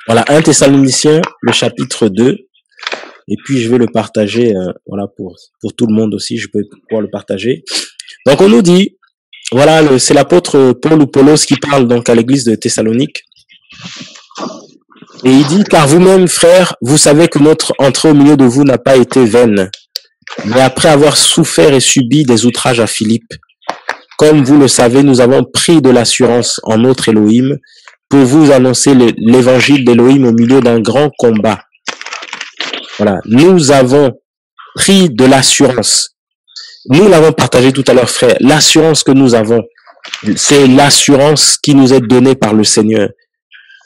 Voilà, 1 Thessaloniciens, le chapitre 2. Et puis, je vais le partager, voilà, pour tout le monde aussi, je peux pouvoir le partager. Donc, on nous dit, voilà, c'est l'apôtre Paul ou Paulos qui parle donc à l'église de Thessalonique. Et il dit, car vous-même, frères, vous savez que notre entrée au milieu de vous n'a pas été vaine. Mais après avoir souffert et subi des outrages à Philippe, comme vous le savez, nous avons pris de l'assurance en notre Elohim pour vous annoncer l'évangile d'Elohim au milieu d'un grand combat. Voilà, nous avons pris de l'assurance. Nous l'avons partagé tout à l'heure, frère. L'assurance que nous avons, c'est l'assurance qui nous est donnée par le Seigneur.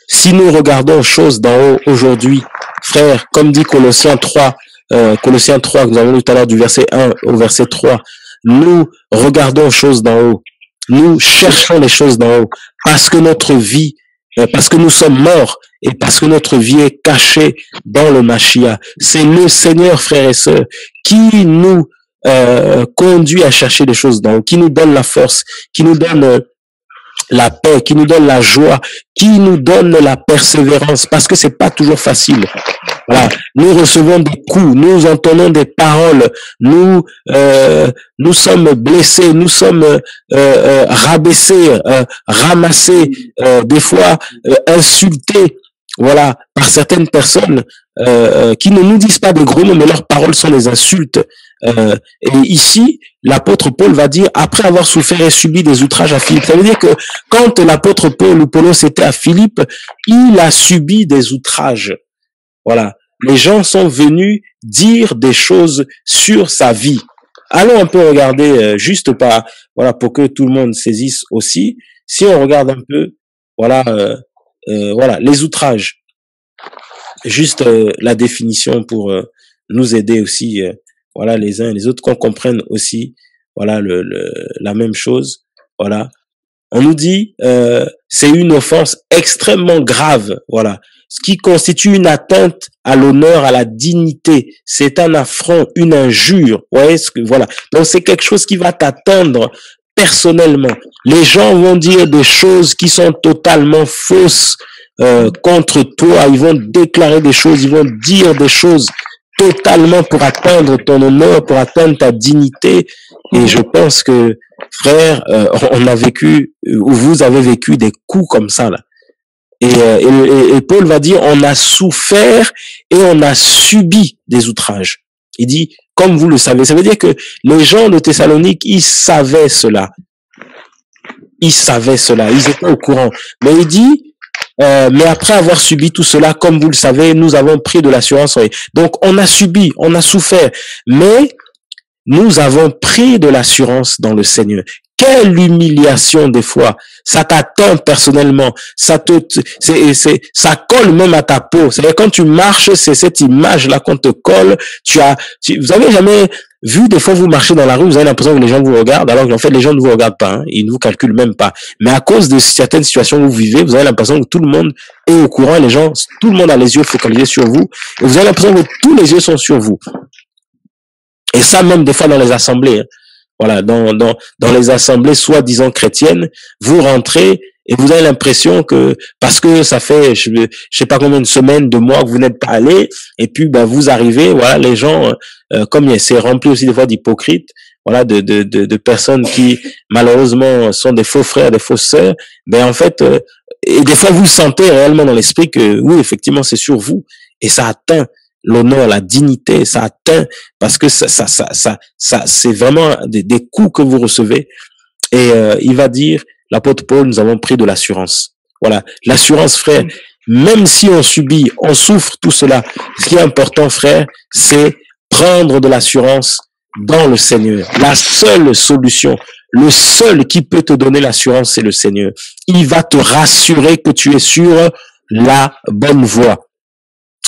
Si nous regardons aux choses d'en haut aujourd'hui, frère, comme dit Colossiens 3, que nous avons lu tout à l'heure du verset 1 au verset 3, nous regardons aux choses d'en haut. Nous cherchons les choses d'en haut parce que notre vie, parce que nous sommes morts et parce que notre vie est cachée dans le Mashiach. C'est le Seigneur, frères et sœurs, qui nous conduit à chercher des choses d'en haut, qui nous donne la force, qui nous donne la paix, qui nous donne la joie, qui nous donne la persévérance, parce que c'est pas toujours facile. Voilà, nous recevons des coups, nous entendons des paroles, nous sommes blessés, nous sommes rabaissés, ramassés, des fois insultés, voilà, par certaines personnes qui ne nous disent pas des gros mots, mais leurs paroles sont des insultes. Et ici, l'apôtre Paul va dire, après avoir souffert et subi des outrages à Philippe. Ça veut dire que quand l'apôtre Paul ou Paulos était à Philippe, il a subi des outrages. Voilà. Les gens sont venus dire des choses sur sa vie. Allons un peu regarder, juste pas, voilà, pour que tout le monde saisisse aussi. Si on regarde un peu, voilà, voilà, les outrages. Juste la définition pour nous aider aussi, voilà, les uns et les autres, qu'on comprenne aussi, voilà, la même chose. Voilà. On nous dit, c'est une offense extrêmement grave, voilà, ce qui constitue une atteinte à l'honneur, à la dignité. C'est un affront, une injure. Vous voyez ce que, voilà. Donc c'est quelque chose qui va t'atteindre personnellement. Les gens vont dire des choses qui sont totalement fausses contre toi. Ils vont déclarer des choses, ils vont dire des choses totalement pour atteindre ton honneur, pour atteindre ta dignité. Et je pense que, frère, on a vécu, ou vous avez vécu des coups comme ça, là. Et Paul va dire, on a souffert et on a subi des outrages. Il dit, comme vous le savez. Ça veut dire que les gens de Thessalonique, ils savaient cela. Ils savaient cela. Ils étaient au courant. Mais il dit, mais après avoir subi tout cela, comme vous le savez, nous avons pris de l'assurance. Donc, on a subi, on a souffert. Mais nous avons pris de l'assurance dans le Seigneur. Quelle humiliation des fois. Ça t'atteint personnellement. Ça colle même à ta peau. C'est-à-dire quand tu marches, c'est cette image-là qu'on te colle. Vous avez jamais vu des fois vous marchez dans la rue, vous avez l'impression que les gens vous regardent, alors qu'en fait les gens ne vous regardent pas, hein, ils ne vous calculent même pas. Mais à cause de certaines situations où vous vivez, vous avez l'impression que tout le monde est au courant, tout le monde a les yeux focalisés sur vous, et vous avez l'impression que tous les yeux sont sur vous. Et ça même des fois dans les assemblées, hein. Voilà, dans les assemblées soi-disant chrétiennes, vous rentrez et vous avez l'impression que, parce que ça fait, je sais pas combien de semaines, de mois que vous n'êtes pas allé, et puis ben vous arrivez, voilà, les gens, comme c'est rempli aussi des fois d'hypocrites, voilà, de personnes qui malheureusement sont des faux frères, des fausses sœurs, ben en fait, et des fois vous sentez réellement dans l'esprit que oui, effectivement, c'est sur vous, et ça atteint l'honneur, la dignité, ça atteint, parce que ça c'est vraiment des coups que vous recevez. Et il va dire, l'apôtre Paul, nous avons pris de l'assurance. Voilà, l'assurance, frère, même si on subit, on souffre tout cela, ce qui est important, frère, c'est prendre de l'assurance dans le Seigneur. La seule solution, le seul qui peut te donner l'assurance, c'est le Seigneur. Il va te rassurer que tu es sur la bonne voie.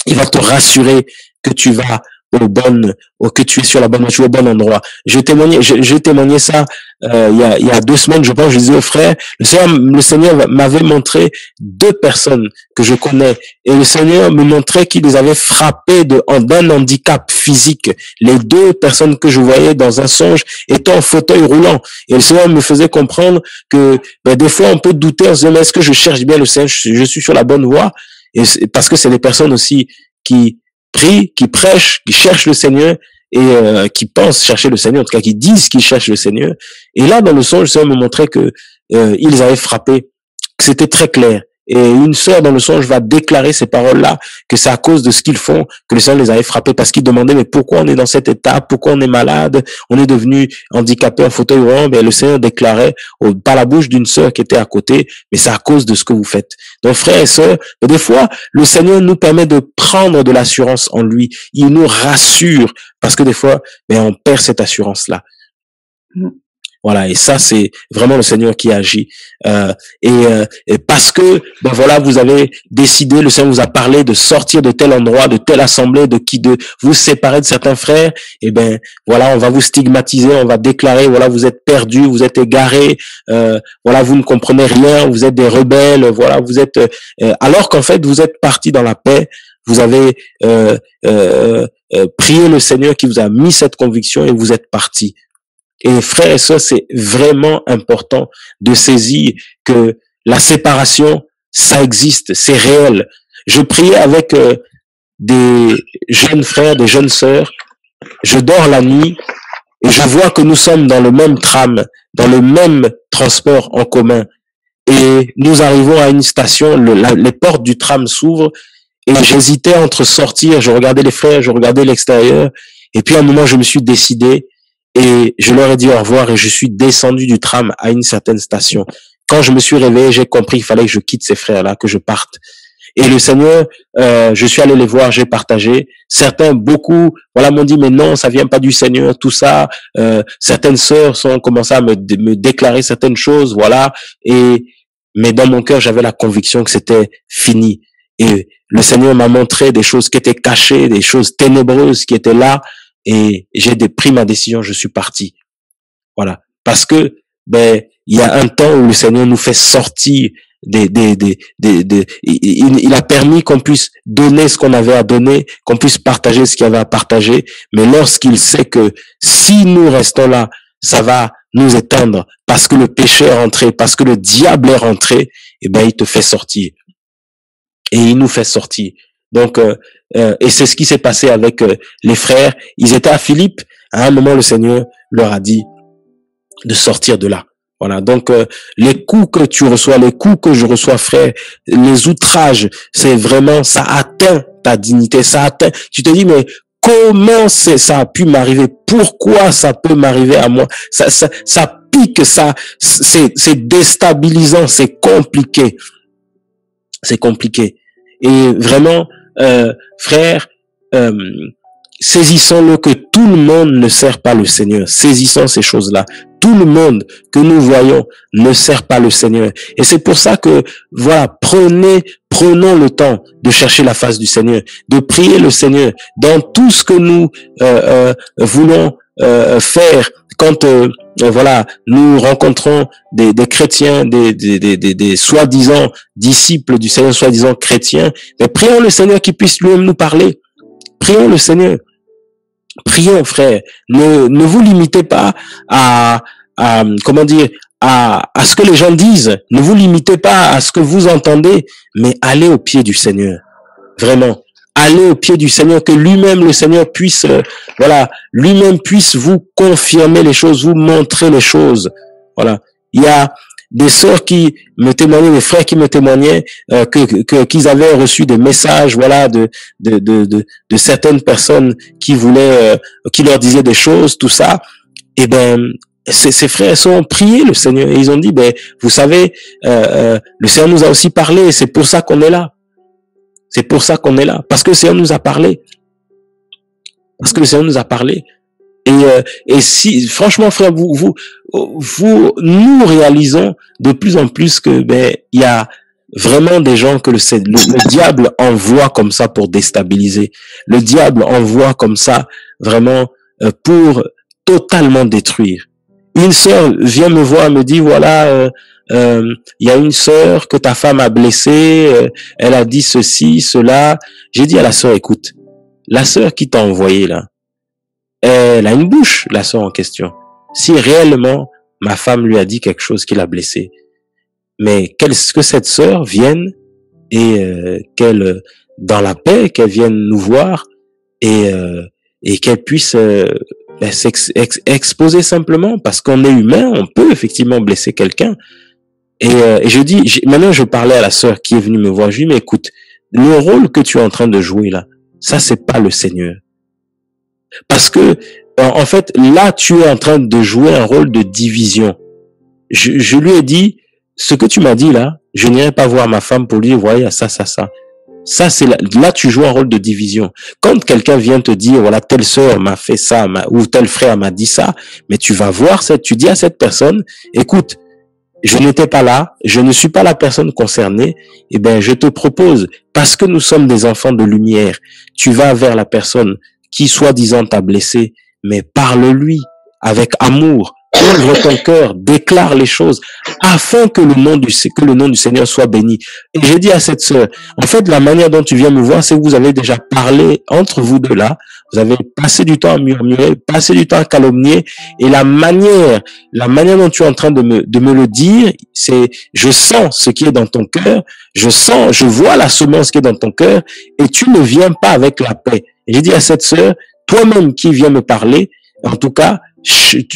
Il va te rassurer que tu vas que tu es sur la bonne voie, tu es au bon endroit. Je témoignais ça il y a 2 semaines, je pense. Je disais au frère, le Seigneur m'avait montré 2 personnes que je connais, et le Seigneur me montrait qu'il les avait frappées d'un handicap physique. Les 2 personnes que je voyais dans un songe étaient en fauteuil roulant, et le Seigneur me faisait comprendre que des fois on peut douter en se disant, mais est-ce que je cherche bien le Seigneur, je suis sur la bonne voie? parce que c'est des personnes aussi qui prient, qui prêchent, qui cherchent le Seigneur et qui pensent chercher le Seigneur, en tout cas qui disent qu'ils cherchent le Seigneur. Et là, dans le songe, le Seigneur me montrait que ils avaient frappé, que c'était très clair. Et une sœur dans le songe va déclarer ces paroles-là, que c'est à cause de ce qu'ils font que le Seigneur les avait frappés, parce qu'ils demandaient mais pourquoi on est dans cet état, pourquoi on est malade, on est devenu handicapé en fauteuil roulant. Ben le Seigneur déclarait par la bouche d'une sœur qui était à côté, mais c'est à cause de ce que vous faites. Donc frères et sœurs, des fois le Seigneur nous permet de prendre de l'assurance en lui, il nous rassure, parce que des fois ben on perd cette assurance-là. Voilà, et ça c'est vraiment le Seigneur qui agit. Et parce que ben voilà, vous avez décidé, le Seigneur vous a parlé de sortir de tel endroit, de telle assemblée, de vous séparer de certains frères. Et ben voilà, on va vous stigmatiser, on va déclarer voilà, vous êtes perdus, vous êtes égarés, voilà, vous ne comprenez rien, vous êtes des rebelles, voilà, vous êtes alors qu'en fait vous êtes partis dans la paix. Vous avez prié le Seigneur qui vous a mis cette conviction et vous êtes partis. Et frères et sœurs, c'est vraiment important de saisir que la séparation, ça existe, c'est réel. Je priais avec des jeunes frères, des jeunes sœurs. Je dors la nuit et je vois que nous sommes dans le même tram, dans le même transport en commun. Et nous arrivons à une station, les portes du tram s'ouvrent et j'hésitais entre sortir, je regardais les frères, je regardais l'extérieur. Et puis à un moment, je me suis décidé. Et je leur ai dit au revoir et je suis descendu du tram à une certaine station. Quand je me suis réveillé, j'ai compris qu'il fallait que je quitte ces frères-là, que je parte. Et le Seigneur, je suis allé les voir, j'ai partagé. Certains, beaucoup, voilà, m'ont dit, mais non, ça vient pas du Seigneur, tout ça. Certaines sœurs ont commencé à me déclarer certaines choses, voilà. Mais dans mon cœur, j'avais la conviction que c'était fini. Et le Seigneur m'a montré des choses qui étaient cachées, des choses ténébreuses qui étaient là. Et j'ai pris ma décision, je suis parti. Voilà. Parce que, ben, il y a un temps où le Seigneur nous fait sortir il a permis qu'on puisse donner ce qu'on avait à donner, qu'on puisse partager ce qu'il y avait à partager. Mais lorsqu'il sait que si nous restons là, ça va nous éteindre parce que le péché est rentré, parce que le diable est rentré, eh ben, il te fait sortir. Et il nous fait sortir. Donc, et c'est ce qui s'est passé avec les frères. Ils étaient à Philippe. À un moment, le Seigneur leur a dit de sortir de là. Voilà. Donc, les coups que tu reçois, les coups que je reçois, frère, les outrages, c'est vraiment, ça atteint ta dignité, ça atteint. Tu te dis, mais comment ça a pu m'arriver? Pourquoi ça peut m'arriver à moi? Ça pique, c'est déstabilisant, c'est compliqué. C'est compliqué. Et vraiment, frère, saisissons-le que tout le monde ne sert pas le Seigneur. Saisissons ces choses-là. Tout le monde que nous voyons ne sert pas le Seigneur. Et c'est pour ça que, voilà, prenons le temps de chercher la face du Seigneur, de prier le Seigneur dans tout ce que nous voulons faire. Quand voilà, nous rencontrons des chrétiens, des soi-disant disciples du Seigneur, soi-disant chrétiens, mais prions le Seigneur qui puisse lui-même nous parler. Prions le Seigneur. Prions, frère. Ne vous limitez pas à comment dire, à ce que les gens disent. Ne vous limitez pas à ce que vous entendez, mais allez au pied du Seigneur. Vraiment. Allez au pied du Seigneur, que lui-même, le Seigneur puisse, voilà, lui-même puisse vous confirmer les choses, vous montrer les choses. Voilà. Il y a des sœurs qui me témoignaient, des frères qui me témoignaient qu'ils avaient reçu des messages, voilà, de certaines personnes qui voulaient, qui leur disaient des choses, tout ça. Et ben, ces frères ont prié le Seigneur et ils ont dit, ben, vous savez, le Seigneur nous a aussi parlé, c'est pour ça qu'on est là. C'est pour ça qu'on est là. Parce que le Seigneur nous a parlé. Parce que le Seigneur nous a parlé. Et si, franchement, frère, nous réalisons de plus en plus que, ben, il y a vraiment des gens que le diable envoie comme ça pour déstabiliser. Le diable envoie comme ça, vraiment, pour totalement détruire. Une sœur vient me voir, me dit, voilà, il y a une sœur que ta femme a blessée, elle a dit ceci, cela. J'ai dit à la sœur, écoute, la sœur qui t'a envoyé là, elle a une bouche, la sœur en question. Si réellement ma femme lui a dit quelque chose qui l'a blessée, mais que cette sœur vienne et qu'elle, dans la paix, qu'elle vienne nous voir et qu'elle puisse exposer simplement, parce qu'on est humain, on peut effectivement blesser quelqu'un. Et je dis, maintenant je parlais à la sœur qui est venue me voir, je lui dis, mais écoute, le rôle que tu es en train de jouer là, ça c'est pas le Seigneur. Parce que, en fait, là tu es en train de jouer un rôle de division. Je lui ai dit, ce que tu m'as dit là, je n'irai pas voir ma femme pour lui dire, voyez, ça. Ça, c'est là, tu joues un rôle de division. Quand quelqu'un vient te dire, voilà, telle sœur m'a fait ça, ou tel frère m'a dit ça, mais tu vas voir tu dis à cette personne, écoute, je n'étais pas là, je ne suis pas la personne concernée, eh ben, je te propose, parce que nous sommes des enfants de lumière, tu vas vers la personne qui, soi-disant, t'a blessé, mais parle-lui avec amour, ouvre ton cœur, déclare les choses, afin que le nom du Seigneur soit béni. Et j'ai dit à cette sœur, en fait, la manière dont tu viens me voir, c'est que vous avez déjà parlé entre vous deux là, vous avez passé du temps à murmurer, passé du temps à calomnier, et la manière dont tu es en train de me le dire, c'est, je sens ce qui est dans ton cœur, je vois la semence qui est dans ton cœur, et tu ne viens pas avec la paix. Et j'ai dit à cette sœur, toi-même qui viens me parler, en tout cas,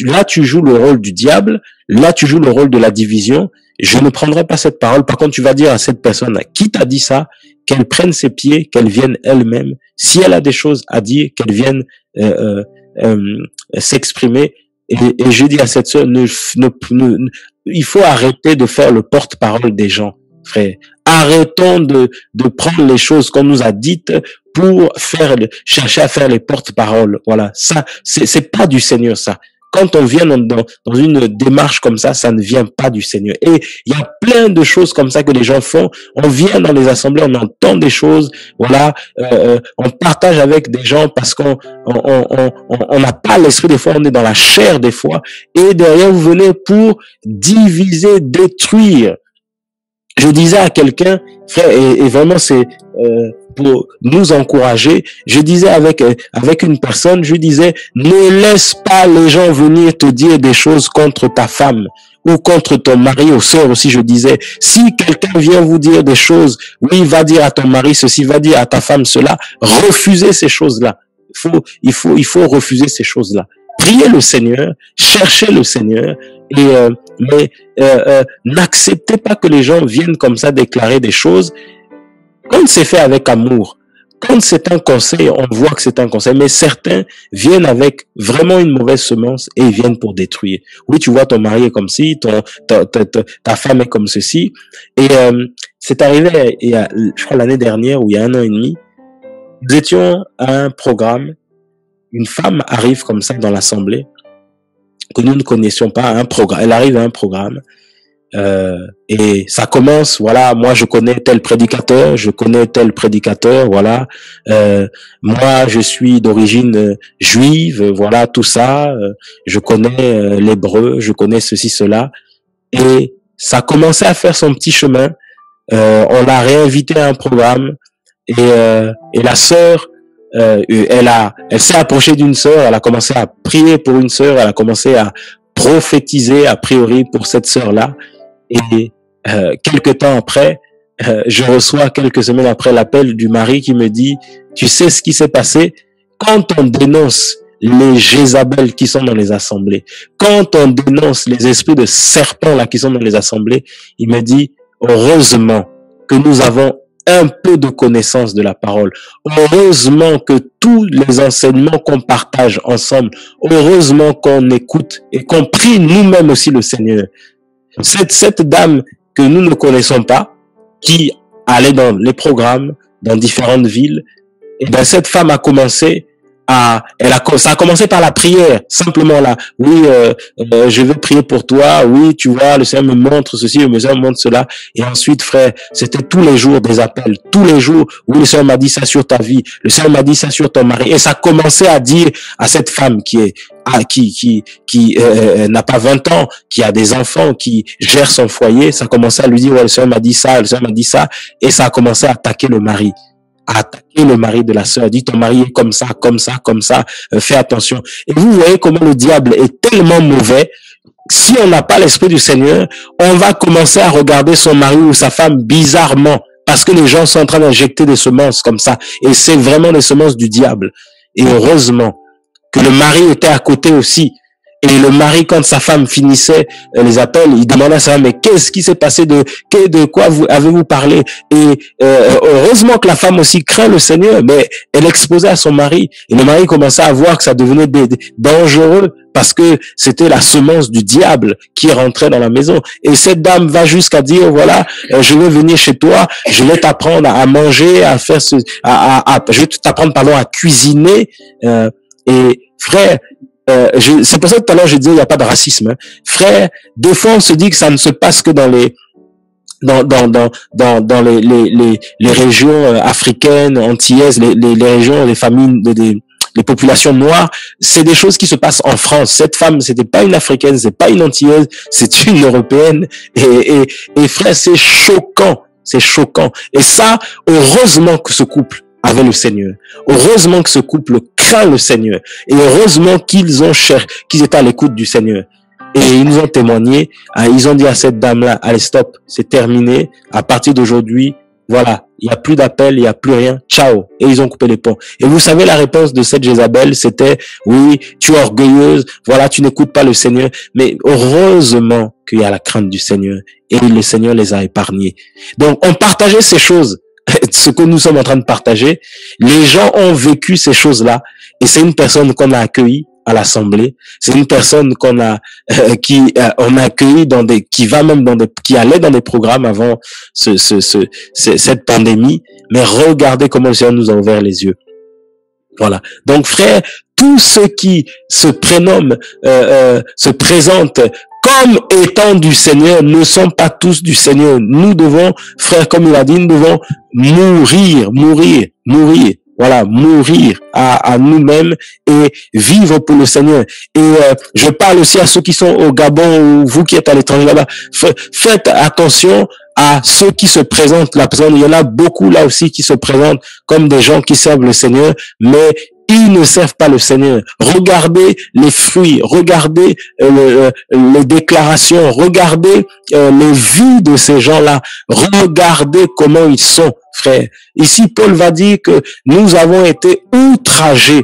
là tu joues le rôle du diable, là tu joues le rôle de la division, je ne prendrai pas cette parole. Par contre, tu vas dire à cette personne qui t'a dit ça, qu'elle prenne ses pieds, qu'elle vienne elle-même. Si elle a des choses à dire, qu'elle vienne s'exprimer. Et je dis à cette sœur, il faut arrêter de faire le porte-parole des gens, frère. Arrêtons de prendre les choses qu'on nous a dites pour chercher à faire les porte-paroles. Voilà, ça, c'est pas du Seigneur, ça. Quand on vient dans une démarche comme ça ne vient pas du Seigneur. Et il y a plein de choses comme ça que les gens font. On vient dans les assemblées, on entend des choses, voilà, on partage avec des gens parce qu'on n'a pas l'esprit des fois, on est dans la chair des fois. Et derrière, vous venez pour diviser, détruire. Je disais à quelqu'un, frère, et vraiment c'est pour nous encourager, je disais avec une personne, je disais, ne laisse pas les gens venir te dire des choses contre ta femme ou contre ton mari, ou sœur aussi, je disais, si quelqu'un vient vous dire des choses, oui, va dire à ton mari ceci, va dire à ta femme cela, refusez ces choses-là. Il faut refuser ces choses-là. Priez le Seigneur, cherchez le Seigneur, mais n'acceptez pas que les gens viennent comme ça déclarer des choses. Quand c'est fait avec amour, quand c'est un conseil, on voit que c'est un conseil, mais certains viennent avec vraiment une mauvaise semence et ils viennent pour détruire. Oui, tu vois, ton mari est comme ci, ta femme est comme ceci. Et c'est arrivé, je crois l'année dernière, ou il y a 1 an et demi, nous étions à un programme, une femme arrive comme ça dans l'assemblée, que nous ne connaissions pas, un programme. Elle arrive à un programme, et ça commence, voilà, moi je connais tel prédicateur, voilà, moi je suis d'origine juive, voilà, tout ça, je connais l'hébreu, je connais ceci, cela, et ça commençait à faire son petit chemin. On l'a réinvité à un programme, et la sœur, elle s'est approchée d'une sœur, elle a commencé à prier pour une sœur, elle a commencé à prophétiser a priori pour cette sœur-là. Et quelques temps après, je reçois quelques semaines après l'appel du mari qui me dit, tu sais ce qui s'est passé? Quand on dénonce les Jézabel qui sont dans les assemblées, quand on dénonce les esprits de serpents là qui sont dans les assemblées, il me dit, heureusement que nous avons un peu de connaissance de la parole. Heureusement que tous les enseignements qu'on partage ensemble, heureusement qu'on écoute et qu'on prie nous-mêmes aussi le Seigneur. Cette dame que nous ne connaissons pas, qui allait dans les programmes, dans différentes villes, et ben cette femme a commencé ça a commencé par la prière, simplement là. Oui, je veux prier pour toi. Oui, tu vois, le Seigneur me montre ceci, le Seigneur me montre cela. Et ensuite, frère, c'était tous les jours des appels, tous les jours. Oui, le Seigneur m'a dit ça sur ta vie, le Seigneur m'a dit ça sur ton mari. Et ça commençait à dire à cette femme qui n'a pas 20 ans, qui a des enfants, qui gère son foyer, ça commençait à lui dire, ouais, le Seigneur m'a dit ça, le Seigneur m'a dit ça. Et ça a commencé à attaquer le mari. Attaquer le mari de la sœur, dit ton mari est comme ça, fais attention. Et vous voyez comment le diable est tellement mauvais. Si on n'a pas l'esprit du Seigneur, on va commencer à regarder son mari ou sa femme bizarrement parce que les gens sont en train d'injecter des semences comme ça. Et c'est vraiment des semences du diable. Et heureusement que le mari était à côté aussi. Et le mari, quand sa femme finissait les appels, il demandait à sa femme, mais qu'est-ce qui s'est passé, de quoi avez-vous parlé? Et heureusement que la femme aussi craint le Seigneur, mais elle exposait à son mari. Et le mari commençait à voir que ça devenait dangereux parce que c'était la semence du diable qui rentrait dans la maison. Et cette dame va jusqu'à dire, voilà, je vais venir chez toi, je vais t'apprendre à manger, à faire je vais t'apprendre, pardon, à cuisiner. Et frère, c'est pour ça que tout à l'heure je disais il n'y a pas de racisme, hein. Frère, des fois on se dit que ça ne se passe que dans les les régions africaines, antillaises, les régions, les familles, les populations noires. C'est des choses qui se passent en France. Cette femme, c'était pas une africaine, c'est pas une antillaise, c'est une européenne. Et frère, c'est choquant, c'est choquant. Et ça, heureusement que ce couple avait le Seigneur. Heureusement que ce couple craint le Seigneur. Et heureusement qu'ils étaient à l'écoute du Seigneur. Et ils nous ont témoigné, ils ont dit à cette dame-là, allez stop, c'est terminé, à partir d'aujourd'hui, voilà, il n'y a plus d'appel, il n'y a plus rien, ciao. Et ils ont coupé les ponts. Et vous savez, la réponse de cette Jézabel, c'était, oui, tu es orgueilleuse, voilà, tu n'écoutes pas le Seigneur. Mais heureusement qu'il y a la crainte du Seigneur. Et le Seigneur les a épargnés. Donc, on partageait ces choses. Ce que nous sommes en train de partager, les gens ont vécu ces choses-là, et c'est une personne qu'on a accueillie à l'assemblée, c'est une personne qu'on a on a accueilli qui allait dans des programmes avant cette pandémie, mais regardez comment le Seigneur nous a ouvert les yeux. Voilà. Donc frère, tous ceux qui se prénomment, se présentent comme étant du Seigneur ne sont pas tous du Seigneur. Nous devons, frère, comme il a dit, nous devons mourir. Voilà, mourir à nous-mêmes et vivre pour le Seigneur. Et je parle aussi à ceux qui sont au Gabon ou vous qui êtes à l'étranger là-bas. Faites attention à ceux qui se présentent. Il y en a beaucoup là aussi qui se présentent comme des gens qui servent le Seigneur, mais ils ne servent pas le Seigneur. Regardez les fruits, regardez les déclarations, regardez les vies de ces gens-là, regardez comment ils sont, frère. Ici, Paul va dire que nous avons été outragés.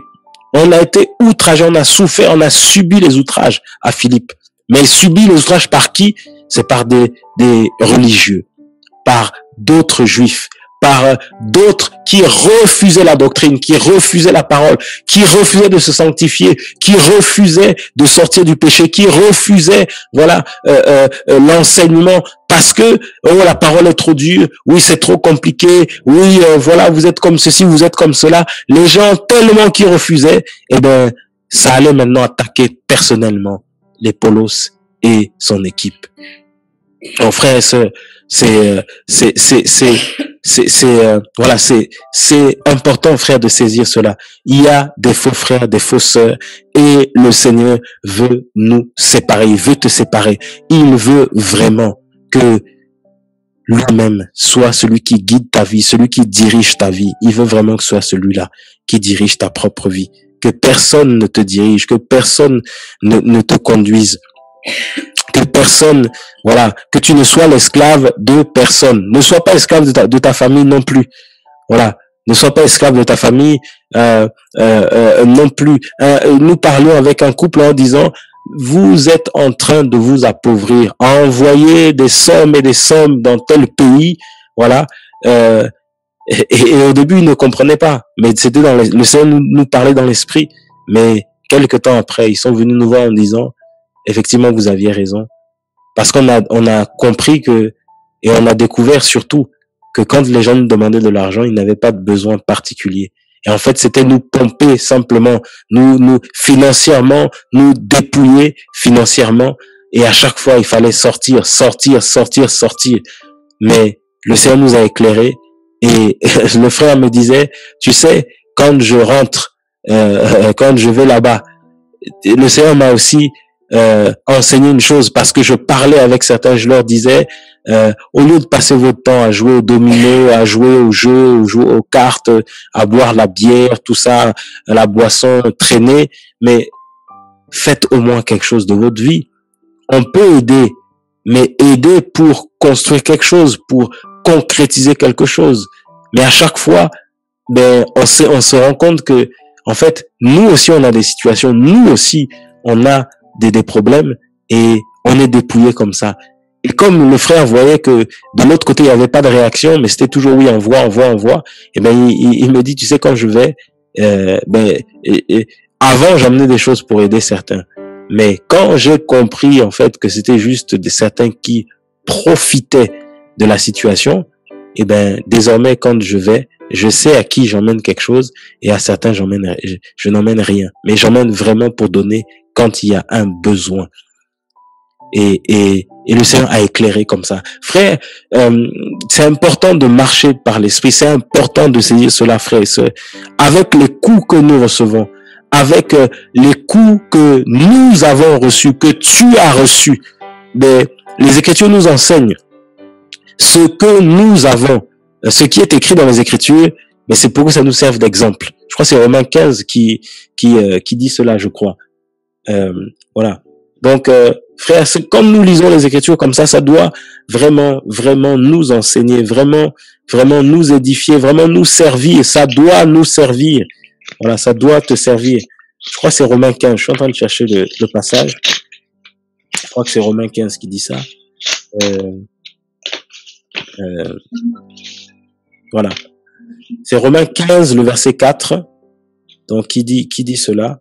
On a été outragés, on a souffert, on a subi les outrages à Philippe. Mais il subit les outrages par qui? C'est par des religieux, par d'autres juifs, par d'autres qui refusaient la doctrine, qui refusaient la parole, qui refusaient de se sanctifier, qui refusaient de sortir du péché, qui refusaient, voilà, l'enseignement parce que la parole est trop dure, oui c'est trop compliqué, oui voilà vous êtes comme ceci, vous êtes comme cela. Les gens tellement qui refusaient, eh ben ça allait maintenant attaquer personnellement les Paulos et son équipe. Mon frère et sœur, voilà, c'est important, frère, de saisir cela. Il y a des faux frères, des faux sœurs, et le Seigneur veut nous séparer, il veut te séparer. Il veut vraiment que lui-même soit celui qui guide ta vie, celui qui dirige ta vie. Il veut vraiment que ce soit celui-là qui dirige ta propre vie. Que personne ne te dirige, que personne ne te conduise. Que personne, voilà, que tu ne sois l'esclave de personne. Ne sois pas esclave de ta famille non plus. Voilà, ne sois pas esclave de ta famille non plus. Nous parlions avec un couple en disant, vous êtes en train de vous appauvrir, à envoyer des sommes et des sommes dans tel pays, voilà. Et au début, ils ne comprenaient pas, mais c'était le Seigneur nous parlait dans l'esprit. Mais quelque temps après, ils sont venus nous voir en disant, effectivement, vous aviez raison. Parce qu'on a compris et on a découvert surtout que quand les gens nous demandaient de l'argent, ils n'avaient pas de besoin particulier. Et en fait, c'était nous pomper simplement, nous financièrement, nous dépouiller financièrement. Et à chaque fois, il fallait sortir. Mais le Seigneur nous a éclairés. Et le frère me disait, tu sais, quand je rentre, quand je vais là-bas, le Seigneur m'a aussi enseigné une chose, parce que je parlais avec certains, je leur disais, au lieu de passer votre temps à jouer au domino, à jouer aux jeux, jouer aux cartes, à boire la bière, tout ça, la boisson, traîner, mais faites au moins quelque chose de votre vie. On peut aider, mais aider pour construire quelque chose, pour concrétiser quelque chose. Mais à chaque fois, ben, on se rend compte que, en fait, nous aussi, on a des situations, nous aussi, on a des problèmes et on est dépouillé comme ça. Et comme le frère voyait que de l'autre côté, il n'y avait pas de réaction, mais c'était toujours oui, envoie, et ben, il me dit, tu sais, quand je vais, avant, j'amenais des choses pour aider certains. Mais quand j'ai compris, en fait, que c'était juste certains qui profitaient de la situation, et ben, désormais, quand je vais, je sais à qui j'emmène quelque chose et à certains, je n'emmène rien. Mais j'emmène vraiment pour donner quand il y a un besoin. Et le Seigneur a éclairé comme ça. Frère, c'est important de marcher par l'esprit. C'est important de saisir cela, frère et sœurs. Avec les coups que nous recevons, avec les coups que nous avons reçus, que tu as reçus, les Écritures nous enseignent ce que nous avons, ce qui est écrit dans les Écritures, mais c'est pour que ça nous serve d'exemple. Je crois que c'est Romains 15 qui dit cela, je crois. Voilà. Donc, frère, comme nous lisons les Écritures comme ça doit vraiment, vraiment nous enseigner, vraiment, vraiment nous édifier, vraiment nous servir. Ça doit nous servir. Voilà, ça doit te servir. Je crois que c'est Romains 15. Je suis en train de chercher le passage. Je crois que c'est Romains 15 qui dit ça. Voilà. C'est Romains 15, le verset 4. Donc, qui dit cela?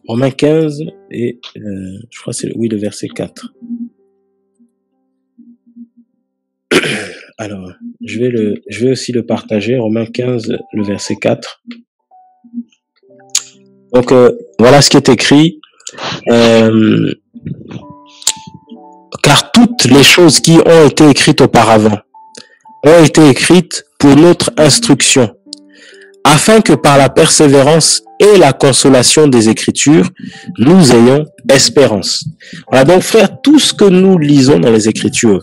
Romains 15 et je crois que c'est le verset 4. Alors, je vais aussi le partager. Romains 15, le verset 4. Donc, voilà ce qui est écrit. Car toutes les choses qui ont été écrites auparavant ont été écrites pour notre instruction, afin que par la persévérance et la consolation des Écritures, nous ayons espérance. Voilà, donc frère, tout ce que nous lisons dans les Écritures,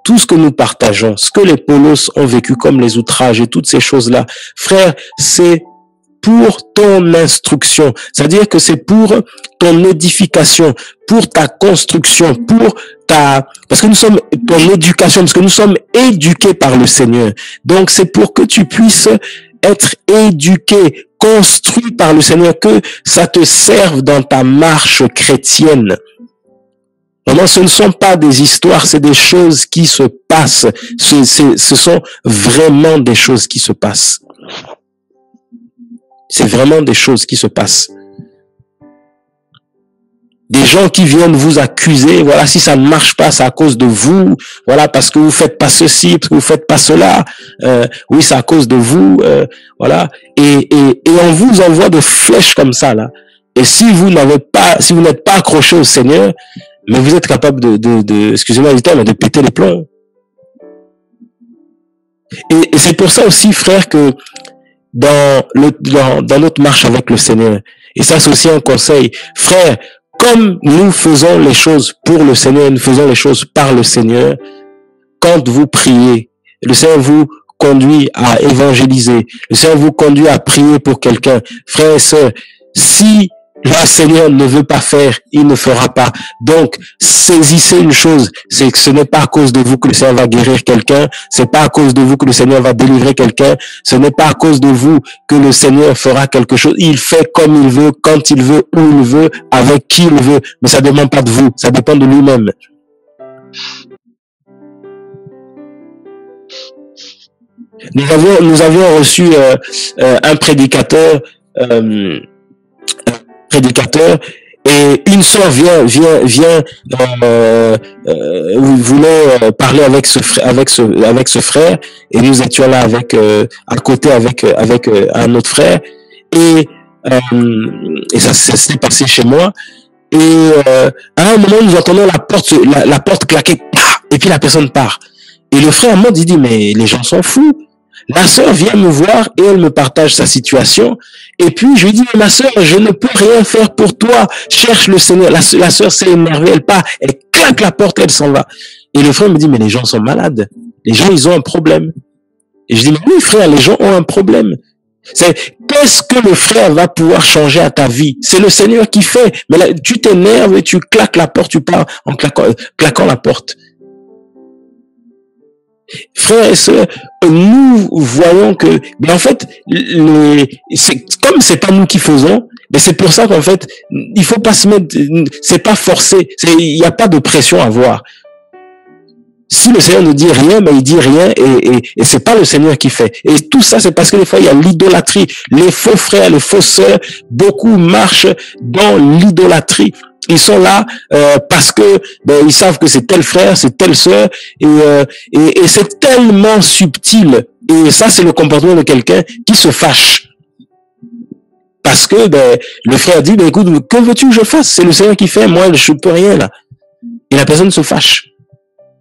tout ce que nous partageons, ce que les Paulos ont vécu comme les outrages et toutes ces choses-là, frère, c'est pour ton instruction. C'est-à-dire que c'est pour ton édification, pour ta construction, parce que nous sommes ton éducation, parce que nous sommes éduqués par le Seigneur. Donc c'est pour que tu puisses être éduqué, construit par le Seigneur, que ça te serve dans ta marche chrétienne. Vraiment, ce ne sont pas des histoires, c'est des choses qui se passent. Ce sont vraiment des choses qui se passent. C'est vraiment des choses qui se passent. Des gens qui viennent vous accuser, voilà, si ça ne marche pas, c'est à cause de vous, voilà, parce que vous faites pas ceci, parce que vous faites pas cela, oui, c'est à cause de vous, voilà, et on vous envoie de flèches comme ça, là. Et si vous n'êtes pas accroché au Seigneur, mais vous êtes capable excusez-moi du terme, de péter les plombs. Et c'est pour ça aussi, frère, que dans notre marche avec le Seigneur, et ça c'est aussi un conseil, frère, comme nous faisons les choses pour le Seigneur, nous faisons les choses par le Seigneur, quand vous priez, le Seigneur vous conduit à évangéliser, le Seigneur vous conduit à prier pour quelqu'un, frère et sœur, si le Seigneur ne veut pas faire, il ne fera pas. Donc, saisissez une chose, c'est que ce n'est pas à cause de vous que le Seigneur va guérir quelqu'un, c'est pas à cause de vous que le Seigneur va délivrer quelqu'un, ce n'est pas à cause de vous que le Seigneur fera quelque chose. Il fait comme il veut, quand il veut, où il veut, avec qui il veut, mais ça ne dépend pas de vous, ça dépend de lui-même. Nous avions reçu un prédicateur, et une sœur voulait parler avec ce frère, et nous étions là à côté avec un autre frère, et ça s'est passé chez moi, et à un moment nous entendons la porte claquer, et puis la personne part, et le frère m'a dit mais les gens sont fous. La sœur vient me voir et elle me partage sa situation. Et puis, je lui dis, mais ma sœur, je ne peux rien faire pour toi. Cherche le Seigneur. La sœur s'est énervée, elle claque la porte, elle s'en va. Et le frère me dit, mais les gens sont malades. Les gens, ils ont un problème. Et je dis, mais oui, frère, les gens ont un problème. Qu'est-ce que le frère va pouvoir changer à ta vie? C'est le Seigneur qui fait. Mais là, tu t'énerves et tu claques la porte, tu pars en claquant la porte. Frères et sœurs, nous voyons que, mais en fait, comme c'est pas nous qui faisons, mais c'est pour ça qu'en fait, il faut pas se mettre, c'est pas forcé, il n'y a pas de pression à avoir. Si le Seigneur ne dit rien, ben il dit rien et c'est pas le Seigneur qui fait. Et tout ça, c'est parce que des fois, il y a l'idolâtrie. Les faux frères, les faux sœurs, beaucoup marchent dans l'idolâtrie. Ils sont là parce que ils savent que c'est tel frère, c'est telle sœur et c'est tellement subtil. Et ça, c'est le comportement de quelqu'un qui se fâche. Parce que le frère dit, écoute, que veux-tu que je fasse? C'est le Seigneur qui fait, moi, je peux rien là. Et la personne se fâche.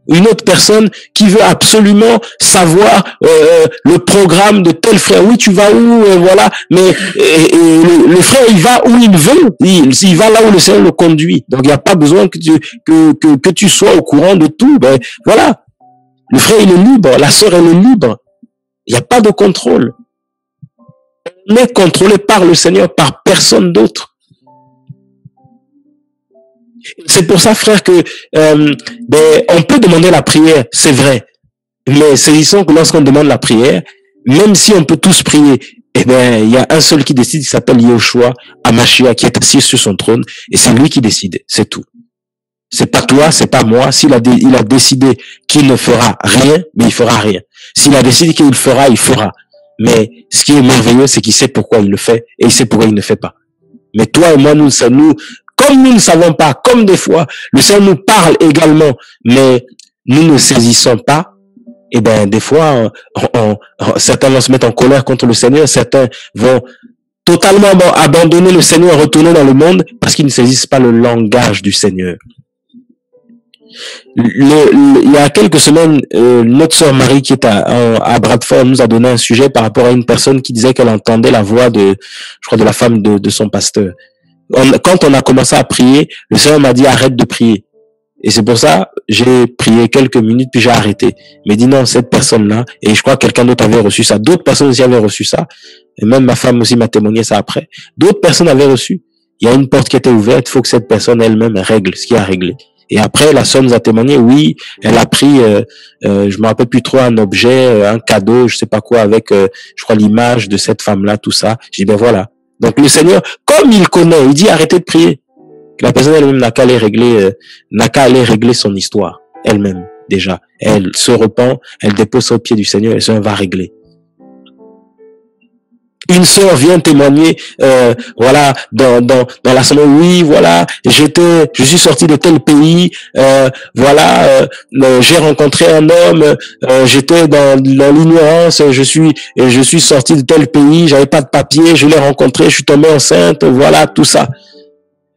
Une autre personne qui veut absolument savoir le programme de tel frère. Oui, tu vas où, voilà. Mais le frère, il va où il veut. Il va là où le Seigneur le conduit. Donc, il n'y a pas besoin que tu sois au courant de tout. Ben voilà. Le frère, il est libre. La sœur, elle est libre. Il n'y a pas de contrôle. On est contrôlé par le Seigneur, par personne d'autre. C'est pour ça, frère, que on peut demander la prière, c'est vrai. Mais saisissons que lorsqu'on demande la prière, même si on peut tous prier, il y a un seul qui décide, qui s'appelle Yahushua Hamashiach, qui est assis sur son trône, et c'est lui qui décide, c'est tout. C'est pas toi, c'est pas moi. Il a décidé qu'il ne fera rien, mais il fera rien. S'il a décidé qu'il fera, il fera. Mais ce qui est merveilleux, c'est qu'il sait pourquoi il le fait, et il sait pourquoi il ne fait pas. Mais toi et moi, comme nous ne savons pas, comme des fois, le Seigneur nous parle également, mais nous ne saisissons pas, et des fois, certains vont se mettre en colère contre le Seigneur, certains vont totalement abandonner le Seigneur, retourner dans le monde, parce qu'ils ne saisissent pas le langage du Seigneur. Il y a quelques semaines, notre sœur Marie, qui est à Bradford, nous a donné un sujet par rapport à une personne qui disait qu'elle entendait la voix de la femme de son pasteur. Quand on a commencé à prier, le Seigneur m'a dit arrête de prier. Et c'est pour ça, j'ai prié quelques minutes puis j'ai arrêté. Mais dit non, cette personne-là, et je crois que quelqu'un d'autre avait reçu ça. D'autres personnes aussi avaient reçu ça. Et même ma femme aussi m'a témoigné ça après. D'autres personnes avaient reçu. Il y a une porte qui était ouverte, il faut que cette personne elle-même règle ce qui a réglé. Et après, la sœur nous a témoigné, oui, elle a pris, je me rappelle plus trop, un objet, un cadeau, je sais pas quoi, avec, je crois, l'image de cette femme-là, tout ça. J'ai dit, voilà. Donc le Seigneur, comme il connaît, il dit arrêtez de prier. La personne elle-même n'a qu'à aller régler son histoire elle-même déjà. Elle se repent, elle dépose ça au pied du Seigneur et le Seigneur va régler. Une sœur vient témoigner, voilà, dans l'assemblée, oui, voilà, je suis sorti de tel pays, voilà, j'ai rencontré un homme, j'étais dans l'ignorance, je suis sorti de tel pays, j'avais pas de papier, je l'ai rencontré, je suis tombé enceinte, voilà, tout ça.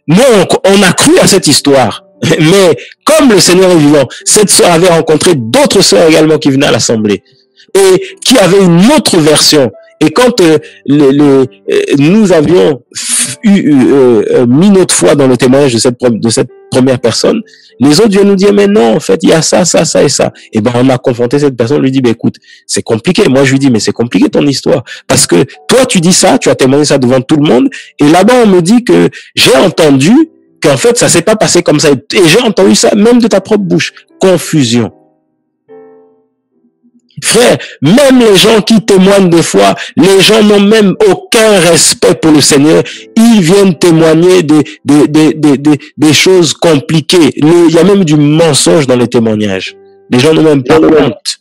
Nous, on a cru à cette histoire. Mais comme le Seigneur est vivant, cette sœur avait rencontré d'autres sœurs également qui venaient à l'assemblée et qui avaient une autre version. Et quand nous avions mis notre foi dans le témoignage de cette première personne, les autres viennent nous dire, mais non, en fait, il y a ça, ça, ça et ça. Et on a confronté cette personne, on lui dit, écoute, c'est compliqué. Moi, je lui dis, mais c'est compliqué ton histoire. Parce que toi, tu dis ça, tu as témoigné ça devant tout le monde. Et là-bas, on me dit que j'ai entendu qu'en fait, ça s'est pas passé comme ça. Et j'ai entendu ça même de ta propre bouche. Confusion. Frère, même les gens qui témoignent des fois, les gens n'ont même aucun respect pour le Seigneur. Ils viennent témoigner des choses compliquées. Il y a même du mensonge dans les témoignages. Les gens n'ont même pas honte.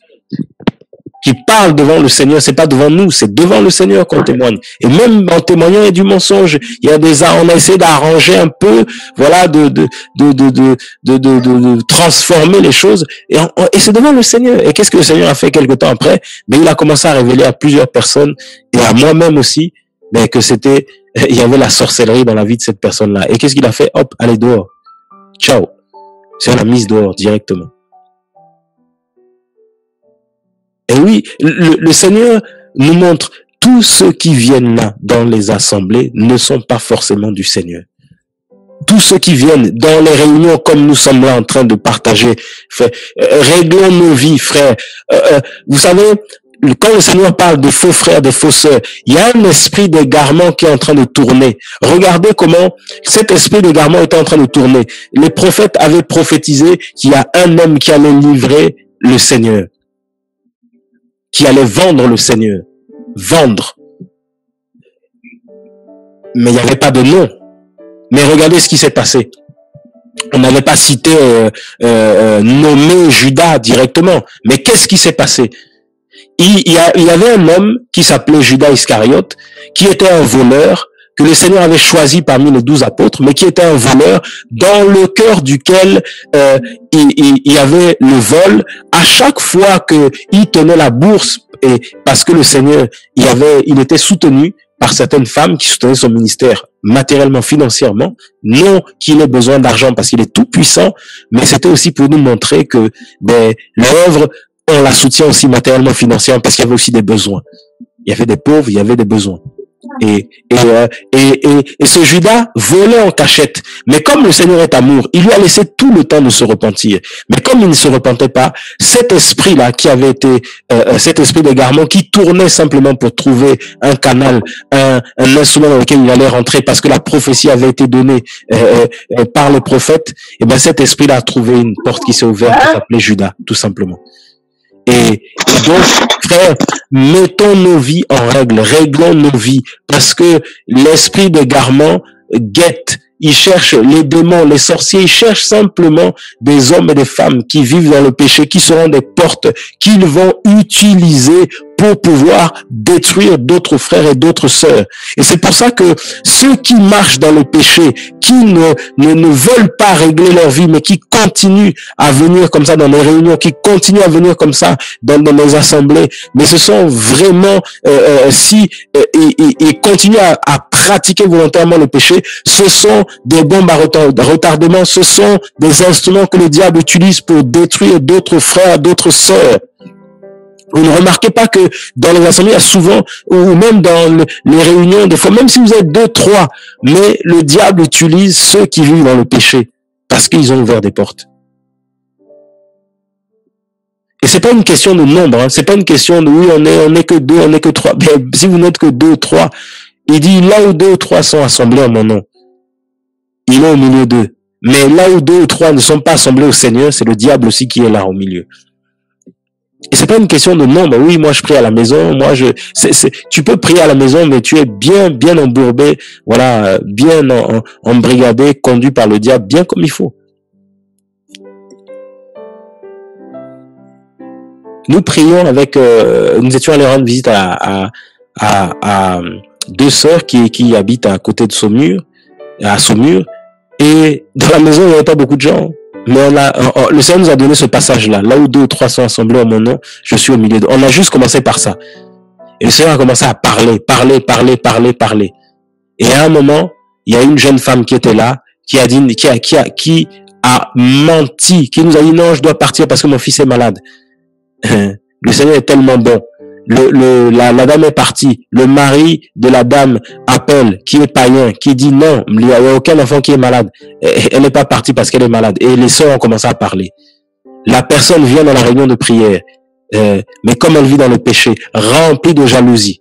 Qui parlent devant le Seigneur, c'est pas devant nous, c'est devant le Seigneur qu'on témoigne. Et même en témoignant, il y a du mensonge. On a essayé d'arranger un peu, voilà, de transformer les choses. Et c'est devant le Seigneur. Et qu'est-ce que le Seigneur a fait quelque temps après? Mais il a commencé à révéler à plusieurs personnes et à moi-même aussi, que il y avait la sorcellerie dans la vie de cette personne-là. Et qu'est-ce qu'il a fait? Hop, allez dehors. Ciao. C'est la mise dehors directement. Et oui, le Seigneur nous montre tous ceux qui viennent là dans les assemblées ne sont pas forcément du Seigneur. Tous ceux qui viennent dans les réunions comme nous sommes là en train de partager, réglons nos vies, frères. Vous savez, quand le Seigneur parle de faux frères, de faux sœurs, il y a un esprit d'égarement qui est en train de tourner. Regardez comment cet esprit d'égarement est en train de tourner. Les prophètes avaient prophétisé qu'il y a un homme qui allait livrer le Seigneur, qui allait vendre le Seigneur. Vendre. Mais il n'y avait pas de nom. Mais regardez ce qui s'est passé. On n'avait pas cité, nommé Judas directement. Mais qu'est-ce qui s'est passé? Il y avait un homme qui s'appelait Judas Iscariote, qui était un voleur, que le Seigneur avait choisi parmi les 12 apôtres, mais qui était un voleur dans le cœur duquel il y avait le vol. À chaque fois qu'il tenait la bourse, et parce que le Seigneur, il était soutenu par certaines femmes qui soutenaient son ministère matériellement, financièrement, non qu'il ait besoin d'argent parce qu'il est tout puissant, mais c'était aussi pour nous montrer que l'œuvre, on la soutient aussi matériellement, financièrement, parce qu'il y avait aussi des besoins. Il y avait des pauvres, il y avait des besoins. Et ce Judas volait en cachette. Mais comme le Seigneur est amour, il lui a laissé tout le temps de se repentir. Mais comme il ne se repentait pas, cet esprit-là qui avait été, cet esprit d'égarement qui tournait simplement pour trouver un canal, un instrument dans lequel il allait rentrer parce que la prophétie avait été donnée par le prophète, et ben cet esprit-là a trouvé une porte qui s'est ouverte qui s'appelait Judas, tout simplement. Et donc, frère, mettons nos vies en règle, réglons nos vies, parce que l'esprit d'égarement guette, il cherche les démons, les sorciers, il cherche simplement des hommes et des femmes qui vivent dans le péché, qui seront des portes qu'ils vont utiliser pour pouvoir détruire d'autres frères et d'autres sœurs. Et c'est pour ça que ceux qui marchent dans le péché, qui ne veulent pas régler leur vie, mais qui continuent à venir comme ça dans les réunions, qui continuent à venir comme ça dans les assemblées, mais ce sont vraiment, ils continuent à pratiquer volontairement le péché, ce sont des bombes à retardement, ce sont des instruments que le diable utilise pour détruire d'autres frères, d'autres sœurs. Vous ne remarquez pas que dans les assemblées, il y a souvent, ou même dans les réunions, des fois, même si vous êtes 2, 3, mais le diable utilise ceux qui vivent dans le péché, parce qu'ils ont ouvert des portes. Et c'est pas une question de nombre, hein. C'est pas une question de oui, on est que 2, on est que 3. Mais si vous n'êtes que 2 ou 3, il dit là où 2 ou 3 sont assemblés en mon nom, il est au milieu d'eux. Mais là où 2 ou 3 ne sont pas assemblés au Seigneur, c'est le diable aussi qui est là au milieu. Et c'est pas une question de nombre. Oui, moi je prie à la maison. Tu peux prier à la maison, mais tu es bien embourbé, voilà, bien embrigadé, conduit par le diable, bien comme il faut. Nous prions avec, nous étions allés rendre visite à 2 sœurs qui habitent à côté de Saumur, à Saumur, et dans la maison il n'y avait pas beaucoup de gens. Mais le Seigneur nous a donné ce passage-là. Là où 2 ou 3 sont assemblés en mon nom, je suis au milieu d'eux. On a juste commencé par ça. Et le Seigneur a commencé à parler. Et à un moment, il y a une jeune femme qui était là, qui a menti, qui nous a dit non, je dois partir parce que mon fils est malade. Le Seigneur est tellement bon. La dame est partie. Le mari de la dame appelle, qui est païen, qui dit non, il n'y a aucun enfant qui est malade. Elle n'est pas partie parce qu'elle est malade. Et les sœurs ont commencé à parler. La personne vient dans la réunion de prière. Mais comme elle vit dans le péché, remplie de jalousie,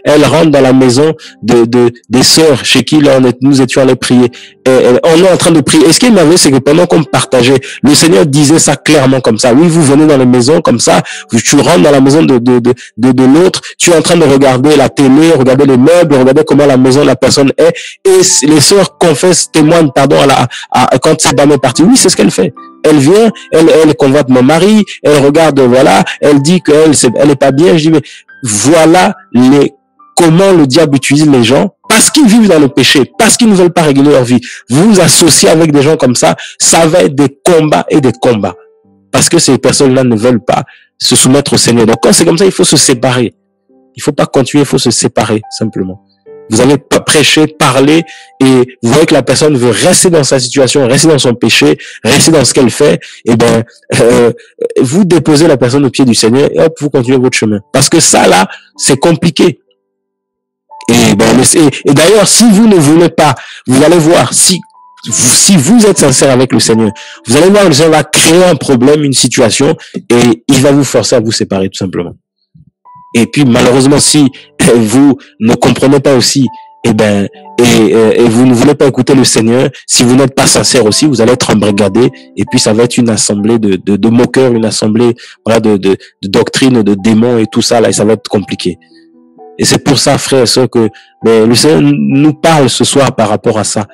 elle rentre dans la maison des sœurs chez qui nous étions allés prier. On est en train de prier. Et ce qui m'avait, c'est que pendant qu'on partageait, le Seigneur disait ça clairement comme ça. Oui, vous venez dans les maisons comme ça, tu rentres dans la maison de l'autre, tu es en train de regarder la télé, regarder les meubles, regarder comment la maison de la personne est. Et les sœurs confessent, témoignent, pardon, quand cette dame est partie. Oui, c'est ce qu'elle fait. Elle vient, elle convoite mon mari, elle regarde, voilà, elle dit qu'elle est pas bien. Je dis, mais voilà comment le diable utilise les gens, parce qu'ils vivent dans le péché, parce qu'ils ne veulent pas régler leur vie. Vous vous associez avec des gens comme ça va être des combats et des combats. Parce que ces personnes-là ne veulent pas se soumettre au Seigneur. Donc quand c'est comme ça, il faut se séparer. Il faut pas continuer, il faut se séparer, simplement. Vous allez prêcher, parler, et vous voyez que la personne veut rester dans sa situation, rester dans son péché, rester dans ce qu'elle fait, et ben, vous déposez la personne au pied du Seigneur, et hop, vous continuez votre chemin. Parce que ça, là, c'est compliqué. Et d'ailleurs, si vous ne voulez pas, vous allez voir, si si vous êtes sincère avec le Seigneur, vous allez voir, le Seigneur va créer un problème, une situation, et il va vous forcer à vous séparer, tout simplement. Et puis, malheureusement, si vous ne comprenez pas aussi, et vous ne voulez pas écouter le Seigneur, si vous n'êtes pas sincère aussi, vous allez être embrigadé, et puis ça va être une assemblée de moqueurs, une assemblée, voilà, de doctrines, de démons et tout ça, là, et ça va être compliqué. Et c'est pour ça, frères et sœurs, que le Seigneur nous parle ce soir par rapport à ça.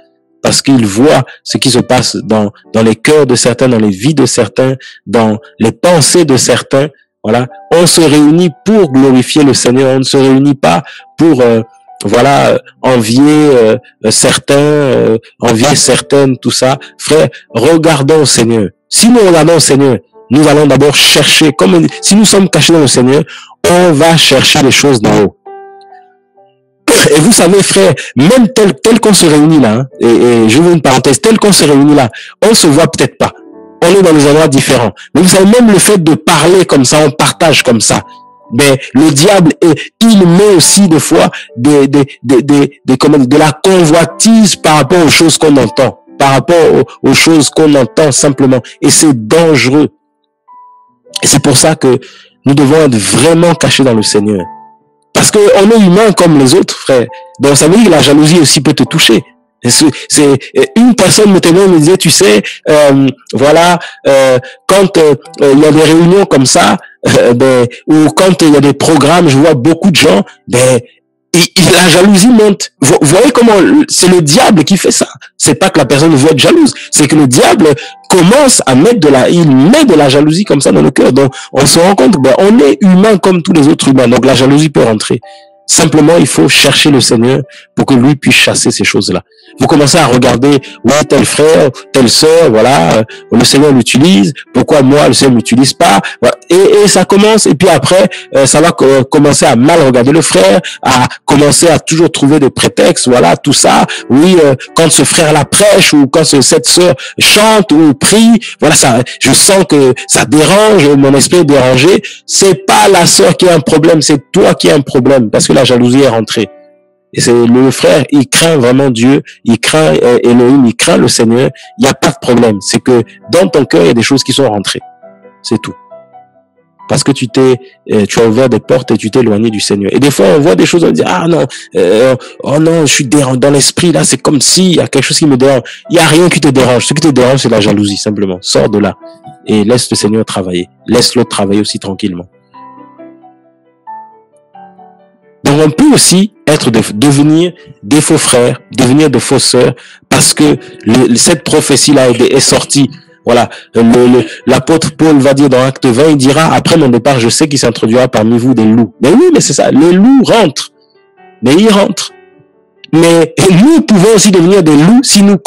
Parce qu'il voit ce qui se passe dans les cœurs de certains, dans les vies de certains, dans les pensées de certains. Voilà. On se réunit pour glorifier le Seigneur. On ne se réunit pas pour, envier certains, envier certaines, tout ça. Frère, regardons au Seigneur. Si nous regardons au Seigneur, nous allons d'abord chercher, si nous sommes cachés dans le Seigneur, on va chercher les choses d'en haut. Et vous savez, frère, même tel qu'on se réunit là, hein, et je veux une parenthèse, tel qu'on se réunit là, on se voit peut-être pas. On est dans des endroits différents. Mais vous savez, même le fait de parler comme ça, on partage comme ça. Mais le diable, il met aussi des fois de la convoitise par rapport aux choses qu'on entend, par rapport aux choses qu'on entend simplement. Et c'est dangereux. Et c'est pour ça que nous devons être vraiment cachés dans le Seigneur. Parce qu'on est humain comme les autres, frère. Donc ça veut dire que la jalousie aussi peut te toucher. C'est une personne me témoigne, me disait, tu sais, quand il y a des réunions comme ça, ou quand il y a des programmes, je vois beaucoup de gens, la jalousie monte. Vous voyez comment c'est le diable qui fait ça. C'est pas que la personne veut être jalouse, c'est que le diable commence à il met de la jalousie comme ça dans le cœur. Donc on se rend compte, on est humain comme tous les autres humains. Donc la jalousie peut rentrer. Simplement, il faut chercher le Seigneur pour que lui puisse chasser ces choses-là. Vous commencez à regarder, oui, tel frère, telle sœur, voilà, le Seigneur l'utilise, pourquoi moi, le Seigneur m'utilise pas, voilà. Et ça commence, et puis après, ça va commencer à mal regarder le frère, à commencer à toujours trouver des prétextes, voilà, tout ça. Oui, quand ce frère-là prêche, ou quand cette sœur chante ou prie, voilà, ça, je sens que ça dérange, mon esprit est dérangé. C'est pas la sœur qui a un problème, c'est toi qui as un problème, parce que la jalousie est rentrée. Et c'est le frère, il craint vraiment Dieu, il craint Elohim, il craint le Seigneur. Il n'y a pas de problème. C'est que dans ton cœur, il y a des choses qui sont rentrées. C'est tout. Parce que tu as ouvert des portes et tu t'es éloigné du Seigneur. Et des fois, on voit des choses, on dit, ah non, oh non, je suis dérangé. Dans l'esprit, là, c'est comme si il y a quelque chose qui me dérange. Il n'y a rien qui te dérange. Ce qui te dérange, c'est la jalousie, simplement. Sors de là. Et laisse le Seigneur travailler. Laisse l'autre travailler aussi tranquillement. Donc on peut aussi devenir des faux frères, devenir de fausses sœurs, parce que cette prophétie-là est sortie. Voilà, l'apôtre Paul va dire dans Acte 20, il dira, après mon départ, je sais qu'il s'introduira parmi vous des loups. Mais oui, mais c'est ça, les loups rentrent. Mais ils rentrent. Mais nous pouvons aussi devenir des loups si nous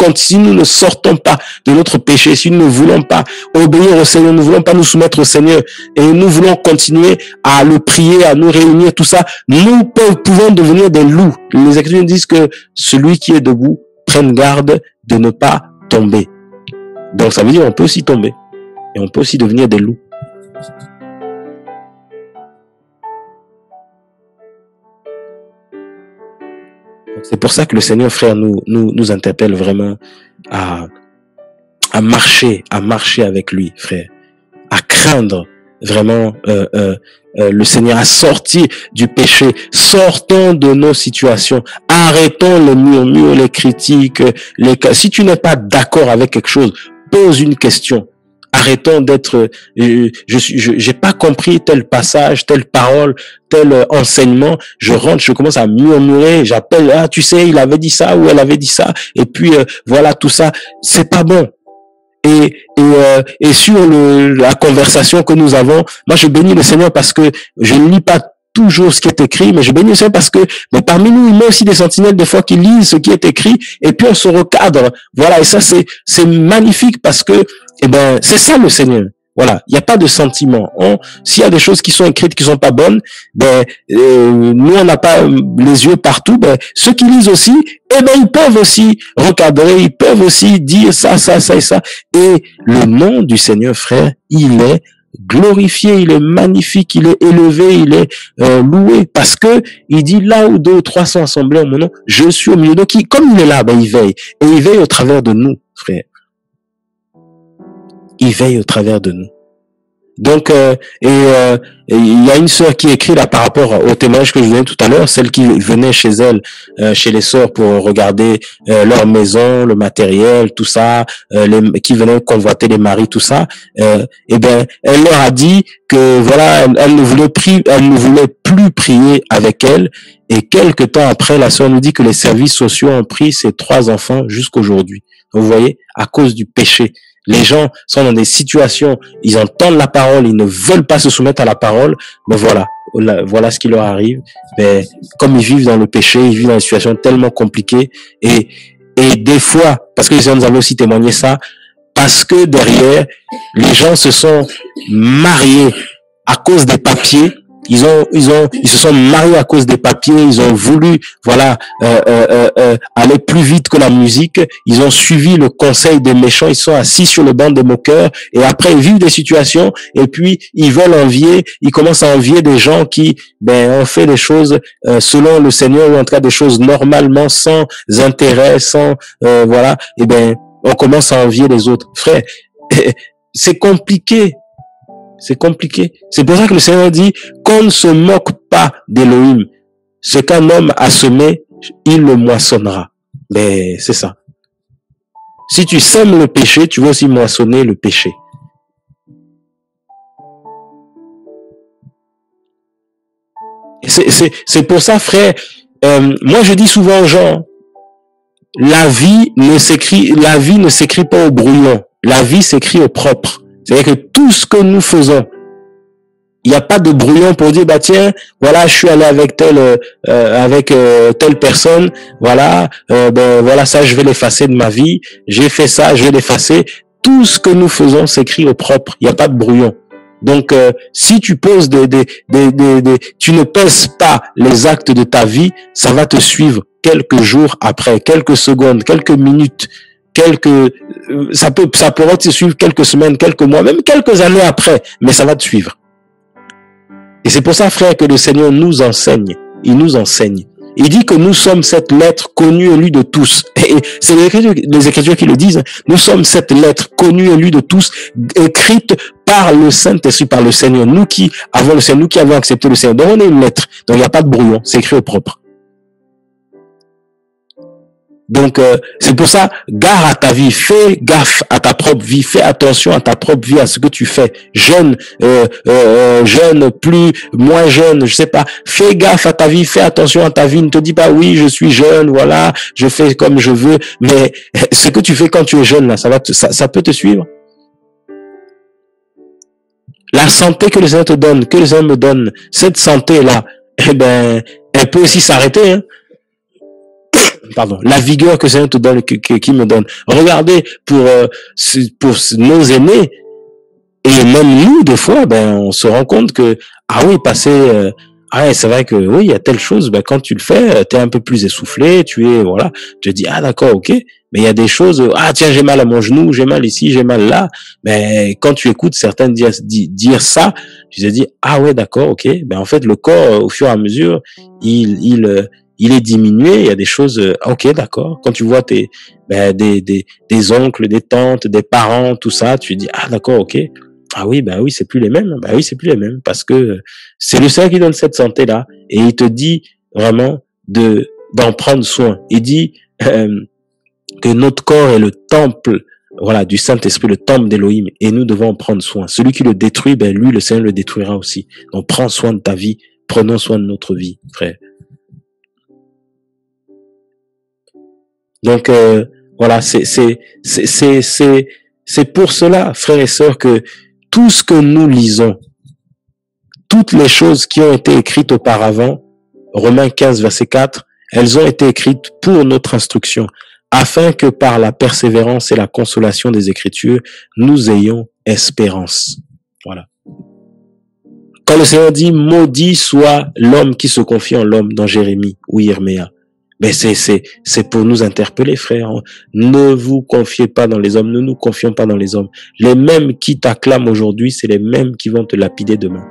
ne sortons pas de notre péché, si nous ne voulons pas obéir au Seigneur, nous ne voulons pas nous soumettre au Seigneur et nous voulons continuer à le prier, à nous réunir, tout ça. Nous pouvons devenir des loups. Les Écritures disent que celui qui est debout prenne garde de ne pas tomber. Donc ça veut dire qu'on peut aussi tomber et on peut aussi devenir des loups. C'est pour ça que le Seigneur, frère, nous interpelle vraiment à marcher avec lui, frère, à craindre vraiment le Seigneur, à sortir du péché. Sortons de nos situations, arrêtons les murmures, les critiques, si tu n'es pas d'accord avec quelque chose, pose une question. Arrêtons d'être, j'ai pas compris tel passage, telle parole, tel enseignement. Je rentre, je commence à murmurer, j'appelle, ah, tu sais, il avait dit ça ou elle avait dit ça. Et puis, voilà, tout ça. C'est pas bon. Et sur la conversation que nous avons, moi, je bénis le Seigneur parce que je ne lis pas toujours ce qui est écrit, mais je bénis le Seigneur parce que parmi nous, il met aussi des sentinelles des fois qui lisent ce qui est écrit et puis on se recadre. Voilà, et ça, c'est magnifique parce que, c'est ça le Seigneur. Voilà, il n'y a pas de sentiment. S'il y a des choses qui sont écrites qui sont pas bonnes, nous on n'a pas les yeux partout. Ceux qui lisent aussi, ils peuvent aussi recadrer, ils peuvent aussi dire ça et ça. Et le nom du Seigneur, frère, il est glorifié, il est magnifique, il est élevé, il est loué, parce que il dit là où 2 ou 3 sont assemblés en mon nom, je suis au milieu. Donc, comme il est là, ben, il veille. Et il veille au travers de nous, frère. Il veille au travers de nous. Donc, il y a une sœur qui écrit là par rapport au témoignage que je donnais tout à l'heure, celle qui venait chez elle, chez les sœurs pour regarder leur maison, le matériel, tout ça, qui venaient convoiter les maris, tout ça. Eh ben, elle leur a dit que voilà, elle ne voulait plus prier avec elle. Et quelque temps après, la sœur nous dit que les services sociaux ont pris ses 3 enfants jusqu'aujourd'hui. Vous voyez, à cause du péché. Les gens sont dans des situations, ils entendent la parole, ils ne veulent pas se soumettre à la parole, mais voilà ce qui leur arrive. Mais comme ils vivent dans le péché, ils vivent dans une situation tellement compliquée, et des fois, parce que les gens nous avaient aussi témoigné ça, parce que derrière, les gens se sont mariés à cause des papiers. Ils se sont mariés à cause des papiers. Ils ont voulu, aller plus vite que la musique. Ils ont suivi le conseil des méchants. Ils sont assis sur le banc des moqueurs. Et après, ils vivent des situations. Et puis, ils veulent envier. Ils commencent à envier des gens qui, ont fait des choses selon le Seigneur, ou en tout cas des choses normalement, sans intérêt, sans, Et on commence à envier les autres. Frère, c'est compliqué. C'est compliqué. C'est pour ça que le Seigneur dit qu'on ne se moque pas d'Élohim. Ce qu'un homme a semé, il le moissonnera. Mais c'est ça. Si tu sèmes le péché, tu vas aussi moissonner le péché. C'est pour ça, frère, moi je dis souvent aux gens, la vie ne s'écrit pas au brouillon. La vie s'écrit au propre. C'est-à-dire que tout ce que nous faisons, il n'y a pas de brouillon pour dire, tiens, voilà, je suis allé avec telle personne, ça, je vais l'effacer de ma vie, j'ai fait ça, je vais l'effacer. Tout ce que nous faisons s'écrit au propre. Il n'y a pas de brouillon. Donc, si tu poses tu ne pèses pas les actes de ta vie, ça va te suivre quelques jours après, quelques secondes, quelques minutes. Ça pourrait te suivre quelques semaines, quelques mois, même quelques années après, mais ça va te suivre. Et c'est pour ça, frère, que le Seigneur nous enseigne. Il nous enseigne. Il dit que nous sommes cette lettre connue et lue de tous. Et c'est les Écritures qui le disent. Nous sommes cette lettre connue et lue de tous, écrite par le Saint-Esprit, par le Seigneur. Nous qui avons le Seigneur, nous qui avons accepté le Seigneur. Donc on est une lettre. Donc il n'y a pas de brouillon. C'est écrit au propre. Donc, c'est pour ça, gare à ta vie, fais gaffe à ta propre vie, fais attention à ta propre vie, à ce que tu fais. Jeune, moins jeune, je sais pas. Fais gaffe à ta vie, fais attention à ta vie. Ne te dis pas, oui, je suis jeune, voilà, je fais comme je veux. Mais ce que tu fais quand tu es jeune, là, ça peut te suivre. La santé que le Seigneur te donne, que le Seigneur me donne, cette santé-là, elle peut aussi s'arrêter, hein. Pardon, la vigueur que le Seigneur te donne, qui me donne. Regardez, pour nos aînés, et même nous, des fois, on se rend compte que, c'est vrai que, oui, il y a telle chose, quand tu le fais, t'es un peu plus essoufflé, tu te dis, d'accord, ok, mais il y a des choses, tiens, j'ai mal à mon genou, j'ai mal ici, j'ai mal là, mais quand tu écoutes certains dire ça, tu te dis, d'accord, ok, en fait, le corps, au fur et à mesure, il est diminué, il y a des choses, ok, d'accord. Quand tu vois des oncles, des tantes, des parents, tout ça, tu dis, d'accord, ok. Oui, c'est plus les mêmes. Oui, c'est plus les mêmes parce que c'est le Seigneur qui donne cette santé-là et il te dit vraiment d'en prendre soin. Il dit que notre corps est le temple, du Saint-Esprit, le temple d'Élohim et nous devons en prendre soin. Celui qui le détruit, lui, le Seigneur le détruira aussi. Donc, prends soin de ta vie, prenons soin de notre vie, frère. Donc c'est pour cela, frères et sœurs, que tout ce que nous lisons, toutes les choses qui ont été écrites auparavant, Romains 15, verset 4, elles ont été écrites pour notre instruction, afin que par la persévérance et la consolation des Écritures, nous ayons espérance. Voilà. Quand le Seigneur dit, maudit soit l'homme qui se confie en l'homme dans Jérémie ou Yerméa, Mais c'est pour nous interpeller, frère. Ne vous confiez pas dans les hommes, ne nous confions pas dans les hommes. Les mêmes qui t'acclament aujourd'hui, c'est les mêmes qui vont te lapider demain.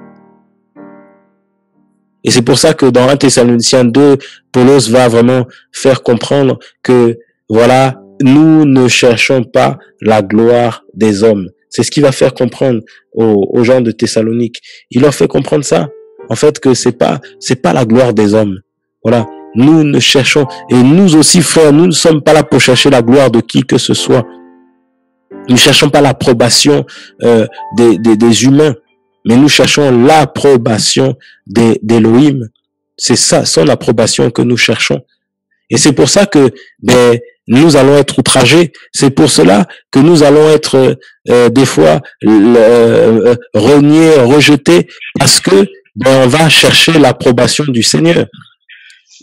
Et c'est pour ça que dans 1 Thessaloniciens 2, Paulos va vraiment faire comprendre que, voilà, nous ne cherchons pas la gloire des hommes. C'est ce qu'il va faire comprendre aux gens de Thessalonique. Il leur fait comprendre ça. En fait, que c'est pas la gloire des hommes. Voilà. Nous ne cherchons, et nous aussi, frères, nous ne sommes pas là pour chercher la gloire de qui que ce soit. Nous ne cherchons pas l'approbation des humains, mais nous cherchons l'approbation d'Élohim. C'est ça, son approbation que nous cherchons. Et c'est pour ça que nous allons être outragés. C'est pour cela que nous allons être des fois reniés, rejetés, parce que on va chercher l'approbation du Seigneur.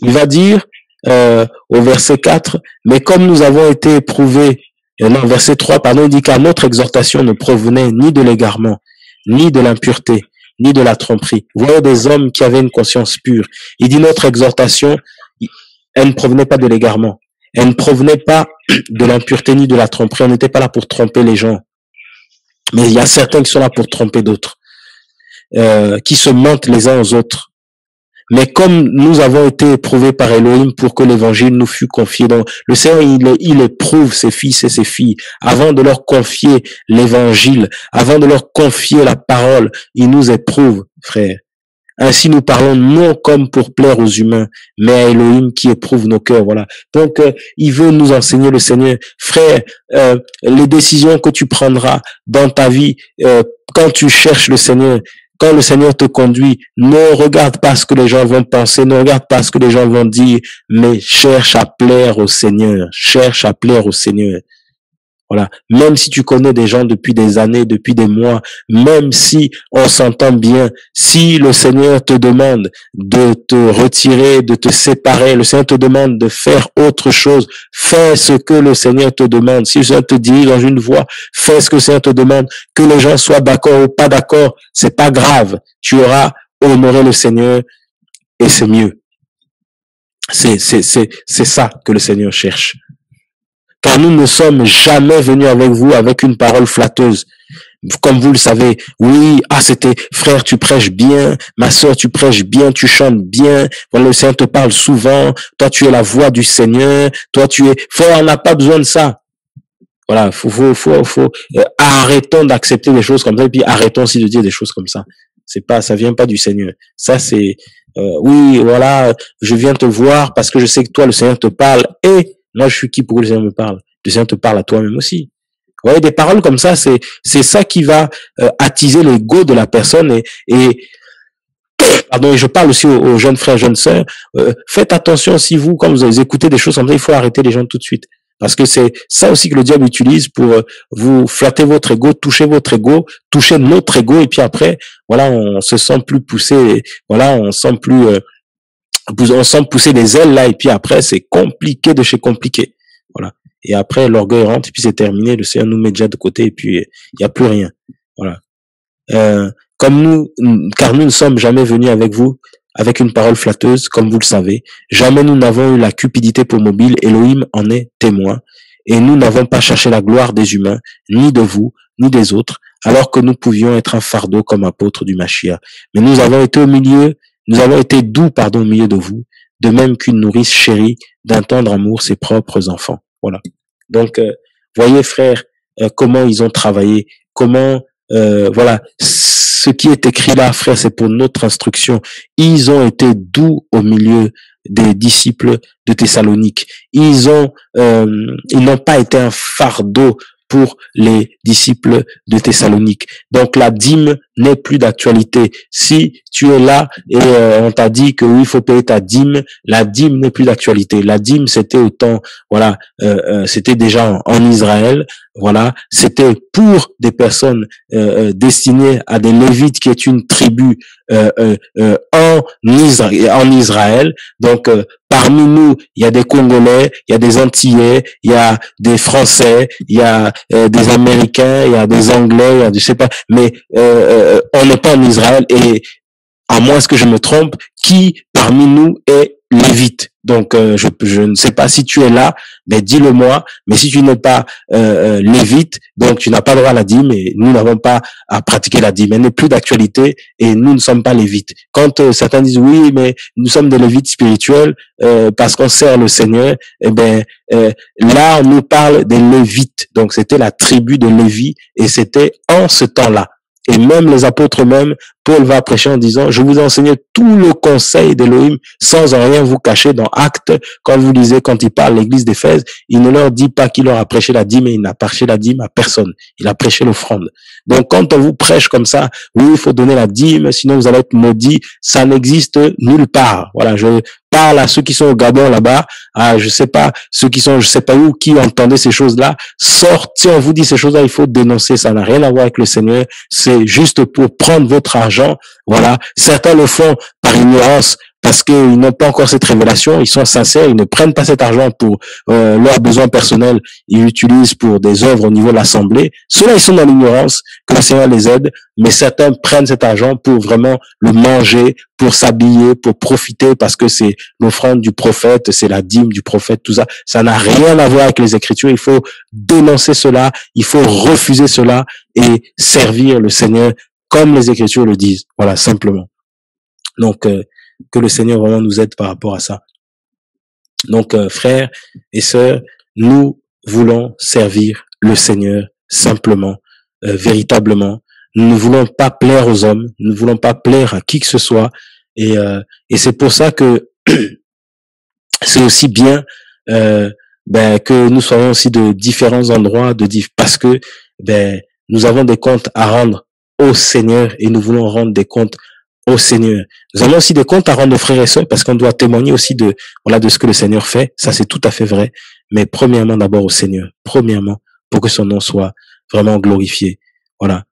Il va dire au verset 4, mais comme nous avons été éprouvés, non, verset 3, pardon, il dit car notre exhortation ne provenait ni de l'égarement, ni de l'impureté, ni de la tromperie. Vous voyez des hommes qui avaient une conscience pure. Il dit notre exhortation, elle ne provenait pas de l'égarement, elle ne provenait pas de l'impureté ni de la tromperie. On n'était pas là pour tromper les gens. Mais il y a certains qui sont là pour tromper d'autres, qui se mentent les uns aux autres. Mais comme nous avons été éprouvés par Elohim pour que l'évangile nous fût confié, donc le Seigneur, il éprouve ses fils et ses filles avant de leur confier l'évangile, avant de leur confier la parole, il nous éprouve, frère. Ainsi nous parlons non comme pour plaire aux humains, mais à Elohim qui éprouve nos cœurs, voilà. Donc, il veut nous enseigner, le Seigneur. Frère, les décisions que tu prendras dans ta vie, quand tu cherches le Seigneur, quand le Seigneur te conduit, ne regarde pas ce que les gens vont penser, ne regarde pas ce que les gens vont dire, mais cherche à plaire au Seigneur, cherche à plaire au Seigneur. Voilà. Même si tu connais des gens depuis des années, depuis des mois, même si on s'entend bien, si le Seigneur te demande de te retirer, de te séparer, le Seigneur te demande de faire autre chose, fais ce que le Seigneur te demande. Si le Seigneur te dirige dans une voie, fais ce que le Seigneur te demande. Que les gens soient d'accord ou pas d'accord, c'est pas grave. Tu auras honoré le Seigneur et c'est mieux. C'est ça que le Seigneur cherche. Car nous ne sommes jamais venus avec vous avec une parole flatteuse. Comme vous le savez, oui, c'était, frère, tu prêches bien, ma sœur, tu prêches bien, tu chantes bien, voilà, le Seigneur te parle souvent, toi tu es la voix du Seigneur, toi tu es, frère, on n'a pas besoin de ça. Voilà, arrêtons d'accepter des choses comme ça, et puis arrêtons aussi de dire des choses comme ça. Ça vient pas du Seigneur. Ça c'est, oui, voilà, je viens te voir parce que je sais que toi, le Seigneur te parle, et moi, je suis qui pour que le Seigneur me parle? Le Seigneur te parle à toi-même aussi. Vous voyez, des paroles comme ça, c'est ça qui va attiser l'ego de la personne pardon, et je parle aussi aux jeunes frères, jeunes sœurs. Faites attention si vous, quand vous écoutez des choses comme ça, il faut arrêter les gens tout de suite. Parce que c'est ça aussi que le diable utilise pour vous flatter votre ego, toucher notre ego, et puis après, voilà, on se sent plus poussé, voilà, on sent pousser les ailes là, et puis après c'est compliqué de chez compliqué, voilà. Et après l'orgueil rentre et puis c'est terminé, le Seigneur nous met déjà de côté et puis il y a plus rien, voilà. Car nous ne sommes jamais venus avec vous avec une parole flatteuse, comme vous le savez. Jamais nous n'avons eu la cupidité pour mobile. Elohim en est témoin. Et nous n'avons pas cherché la gloire des humains, ni de vous, ni des autres, alors que nous pouvions être un fardeau comme apôtres du Mashiach. Mais nous avons été doux, au milieu de vous, de même qu'une nourrice chérie d'un tendre amour ses propres enfants. Voilà. Donc, voyez, frères, comment ils ont travaillé, comment, voilà, ce qui est écrit là, frère, c'est pour notre instruction. Ils ont été doux au milieu des disciples de Thessalonique. Ils n'ont pas été un fardeau pour les disciples de Thessalonique. Donc la dîme n'est plus d'actualité. Si tu es là et on t'a dit que oui, il faut payer ta dîme, la dîme n'est plus d'actualité. La dîme, c'était autant, voilà, c'était déjà en Israël, voilà, c'était pour des personnes destinées à des Lévites, qui est une tribu en Israël. Donc parmi nous, il y a des Congolais, il y a des Antillais, il y a des Français, il y a des Américains, il y a des Anglais, il y a, je sais pas, mais on n'est pas en Israël, et à moins que je me trompe, qui parmi nous est lévite? Donc, je ne sais pas si tu es là, mais dis-le-moi. Mais si tu n'es pas lévite, donc tu n'as pas droit à la dîme et nous n'avons pas à pratiquer la dîme. Elle n'est plus d'actualité et nous ne sommes pas lévites. Quand certains disent oui, mais nous sommes des lévites spirituels parce qu'on sert le Seigneur, eh ben là, on nous parle des lévites. Donc, c'était la tribu de Lévi et c'était en ce temps-là. Et même les apôtres même, Paul va prêcher en disant, je vous ai enseigné tout le conseil d'Élohim sans en rien vous cacher. Dans Actes, quand vous lisez, quand il parle l'église d'Éphèse, il ne leur dit pas qu'il leur a prêché la dîme et il n'a prêché la dîme à personne. Il a prêché l'offrande. Donc quand on vous prêche comme ça, oui, il faut donner la dîme, sinon vous allez être maudit, ça n'existe nulle part. Voilà, je parle à ceux qui sont au Gabon là-bas, à je sais pas, ceux qui sont je sais pas où, qui entendaient ces choses-là, sortez, on vous dit ces choses-là, il faut dénoncer, ça n'a rien à voir avec le Seigneur, c'est juste pour prendre votre argent, voilà. Certains le font par ignorance, parce qu'ils n'ont pas encore cette révélation, ils sont sincères, ils ne prennent pas cet argent pour leurs besoins personnels, ils l'utilisent pour des œuvres au niveau de l'Assemblée. Ceux-là, ils sont dans l'ignorance, que le Seigneur les aide, mais certains prennent cet argent pour vraiment le manger, pour s'habiller, pour profiter, parce que c'est l'offrande du prophète, c'est la dîme du prophète, tout ça. Ça n'a rien à voir avec les Écritures, il faut dénoncer cela, il faut refuser cela et servir le Seigneur comme les Écritures le disent. Voilà, simplement. Donc, que le Seigneur vraiment nous aide par rapport à ça. Donc, frères et sœurs, nous voulons servir le Seigneur simplement, véritablement. Nous ne voulons pas plaire aux hommes, nous ne voulons pas plaire à qui que ce soit. Et c'est pour ça que c'est aussi bien que nous soyons aussi de différents endroits, parce que nous avons des comptes à rendre au Seigneur et nous voulons rendre des comptes au Seigneur. Nous avons aussi des comptes à rendre aux frères et sœurs parce qu'on doit témoigner aussi de ce que le Seigneur fait. Ça, c'est tout à fait vrai. Mais premièrement, d'abord au Seigneur. Premièrement, pour que son nom soit vraiment glorifié. Voilà.